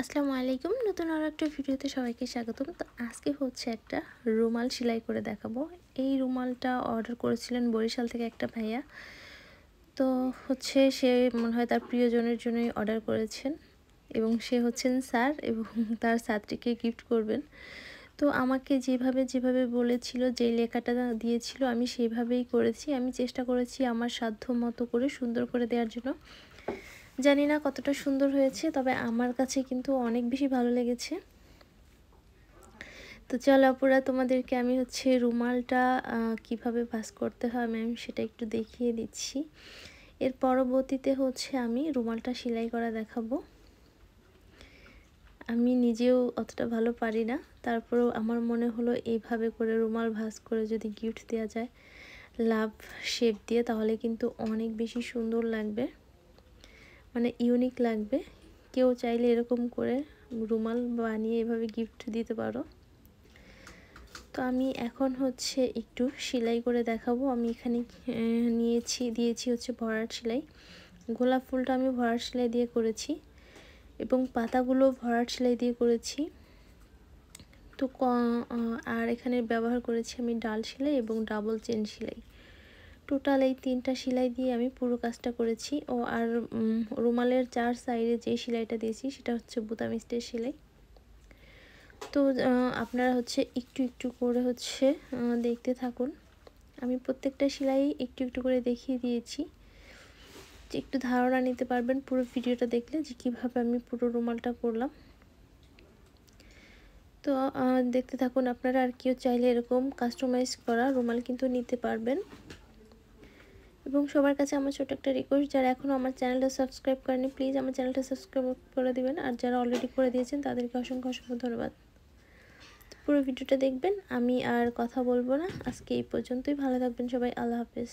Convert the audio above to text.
আসসালামু আলাইকুম। নতুন আরও একটা ভিডিওতে সবাইকে স্বাগতম। তো আজকে হচ্ছে একটা রুমাল সেলাই করে দেখাবো। এই রুমালটা অর্ডার করেছিলেন বরিশাল থেকে একটা ভাইয়া। তো হচ্ছে সে মনে হয় তার প্রিয়জনের জন্যই অর্ডার করেছেন এবং সে হচ্ছেন স্যার এবং তার ছাত্রীকে গিফট করবেন। তো আমাকে যেভাবে বলেছিল, যেই লেখাটা দিয়েছিল আমি সেইভাবেই করেছি। আমি চেষ্টা করেছি আমার সাধ্য মতো করে সুন্দর করে দেওয়ার জন্য। জানি না কতটা সুন্দর হয়েছে, তবে আমার কাছে কিন্তু অনেক বেশি ভালো লেগেছে। তো চলো আপুরা, তোমাদেরকে আমি হচ্ছে রুমালটা কিভাবে ভাঁজ করতে হয় আমি সেটা একটু দেখিয়ে দিচ্ছি। এর পরবর্তীতে হচ্ছে আমি রুমালটা সেলাই করা দেখাবো। আমি নিজেও অতটা ভালো পারি না, তারপরেও আমার মনে হলো এইভাবে করে রুমাল ভাঁজ করে যদি গিফট দেওয়া যায় লাভ শেপ দিয়ে, তাহলে কিন্তু অনেক বেশি সুন্দর লাগবে, মানে ইউনিক লাগবে। কেউ চাইলে এরকম করে রুমাল বানিয়ে এভাবে গিফট দিতে পারো। তো আমি এখন হচ্ছে একটু সেলাই করে দেখাবো। আমি এখানে দিয়েছি হচ্ছে ভরাট সেলাই। গোলাপ ফুলটা আমি ভরাট সেলাই দিয়ে করেছি এবং পাতাগুলো ভরাট সেলাই দিয়ে করেছি। তো আর এখানে ব্যবহার করেছি আমি ডাল সেলাই এবং ডাবল চেন সেলাই। টোটাল এই 3টা সেলাই দিয়ে আমি পুরো কাজটা করেছি। আর রুমালের 4 সাইডে যে সেলাইটা দিয়েছি সেটা হচ্ছে বোতাম স্টিচ সেলাই। তো আপনারা হচ্ছে একটু করে হচ্ছে দেখতে থাকুন। আমি প্রত্যেকটা সেলাই একটু করে দেখিয়ে দিয়েছি, যে একটু ধারণা নিতে পারবেন পুরো ভিডিওটা দেখলে যে কীভাবে আমি পুরো রুমালটা করলাম। তো দেখতে থাকুন আপনারা। আর কেউ চাইলে এরকম কাস্টমাইজ করা রুমাল কিন্তু নিতে পারবেন। এবং সবার কাছে আমার ছোট একটা রিকোয়েস্ট, যারা এখনও আমার চ্যানেলটা সাবস্ক্রাইব করেনি প্লিজ আমার চ্যানেলটা সাবস্ক্রাইব করে দিবেন, আর যারা অলরেডি করে দিয়েছেন তাদেরকে অসংখ্য ধন্যবাদ। পুরো ভিডিওটা দেখবেন। আমি আর কথা বলবো না, আজকে এই পর্যন্তই। ভালো থাকবেন সবাই, আল্লাহ হাফেজ।